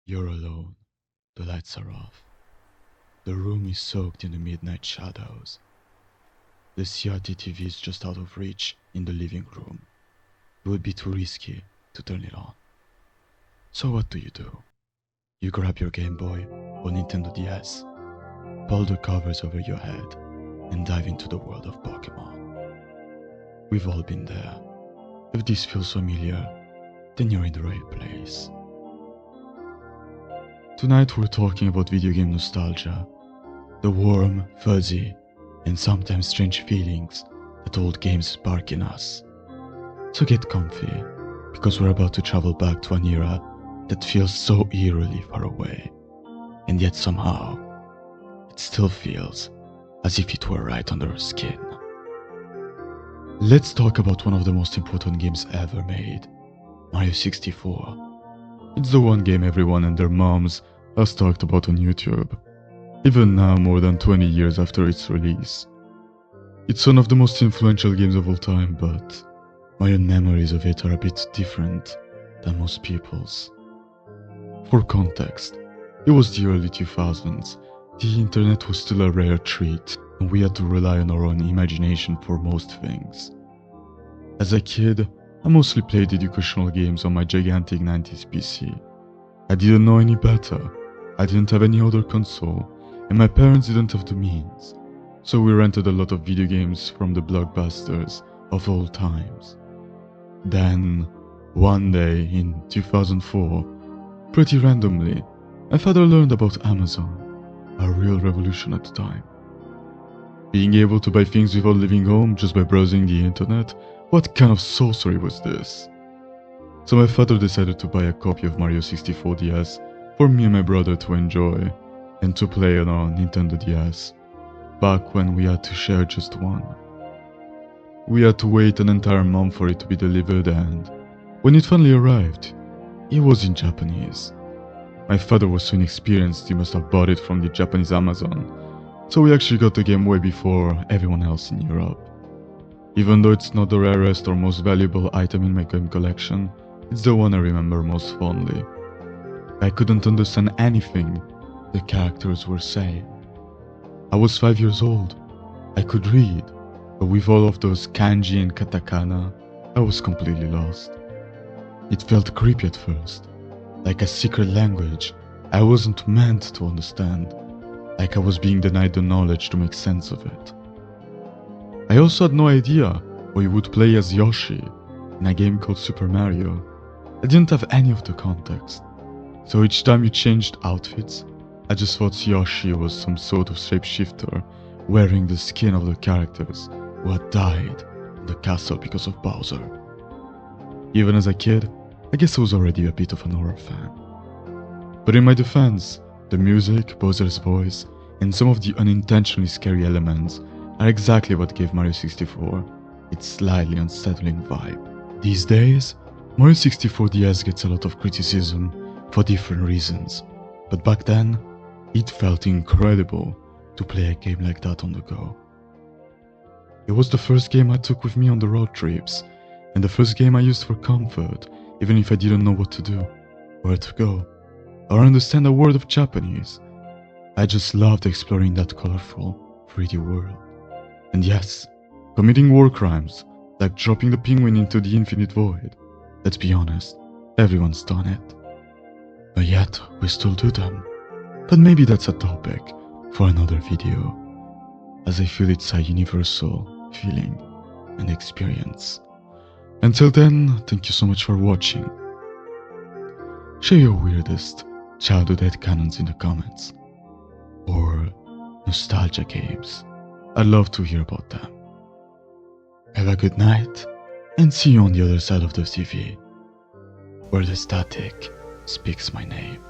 You're alone. The lights are off. The room is soaked in the midnight shadows. The CRT TV is just out of reach in the living room. It would be too risky to turn it on. So what do? You grab your Game Boy or Nintendo DS, pull the covers over your head, and dive into the world of Pokemon. We've all been there. If this feels familiar, then you're in the right place. Tonight we're talking about video game nostalgia, the warm, fuzzy, and sometimes strange feelings that old games spark in us. So get comfy, because we're about to travel back to an era that feels so eerily far away, and yet somehow, it still feels as if it were right under our skin. Let's talk about one of the most important games ever made, Mario 64. It's the one game everyone and their moms has talked about on YouTube, even now more than 20 years after its release. It's one of the most influential games of all time, but my own memories of it are a bit different than most people's. For context, it was the early 2000s, the internet was still a rare treat, and we had to rely on our own imagination for most things. As a kid, I mostly played educational games on my gigantic 90s PC. I didn't know any better, I didn't have any other console, and my parents didn't have the means, so we rented a lot of video games from the blockbusters of all times. Then, one day in 2004, pretty randomly, my father learned about Amazon, a real revolution at the time. Being able to buy things without leaving home just by browsing the internet, what kind of sorcery was this? So my father decided to buy a copy of Mario 64 DS for me and my brother to enjoy, and to play on our Nintendo DS, back when we had to share just one. We had to wait an entire month for it to be delivered, and when it finally arrived, it was in Japanese. My father was so inexperienced he must have bought it from the Japanese Amazon, so we actually got the game way before everyone else in Europe. Even though it's not the rarest or most valuable item in my game collection, it's the one I remember most fondly. I couldn't understand anything the characters were saying. I was 5 years old. I could read, but with all of those kanji and katakana, I was completely lost. It felt creepy at first, like a secret language I wasn't meant to understand, like I was being denied the knowledge to make sense of it. I also had no idea why you would play as Yoshi in a game called Super Mario. I didn't have any of the context, so each time you changed outfits, I just thought Yoshi was some sort of shapeshifter wearing the skin of the characters who had died in the castle because of Bowser. Even as a kid, I guess I was already a bit of an horror fan. But in my defense, the music, Bowser's voice, and some of the unintentionally scary elements are exactly what gave Mario 64 its slightly unsettling vibe. These days, Mario 64 DS gets a lot of criticism for different reasons, but back then, it felt incredible to play a game like that on the go. It was the first game I took with me on the road trips, and the first game I used for comfort, even if I didn't know what to do, where to go, or understand a word of Japanese. I just loved exploring that colorful, 3D world. And yes, committing war crimes, like dropping the penguin into the infinite void. Let's be honest, everyone's done it. But yet, we still do them. But maybe that's a topic for another video, as I feel it's a universal feeling and experience. Until then, thank you so much for watching. Share your weirdest childhood headcanons in the comments, or nostalgia games. I'd love to hear about them. Have a good night, and see you on the other side of the TV, where the static speaks my name.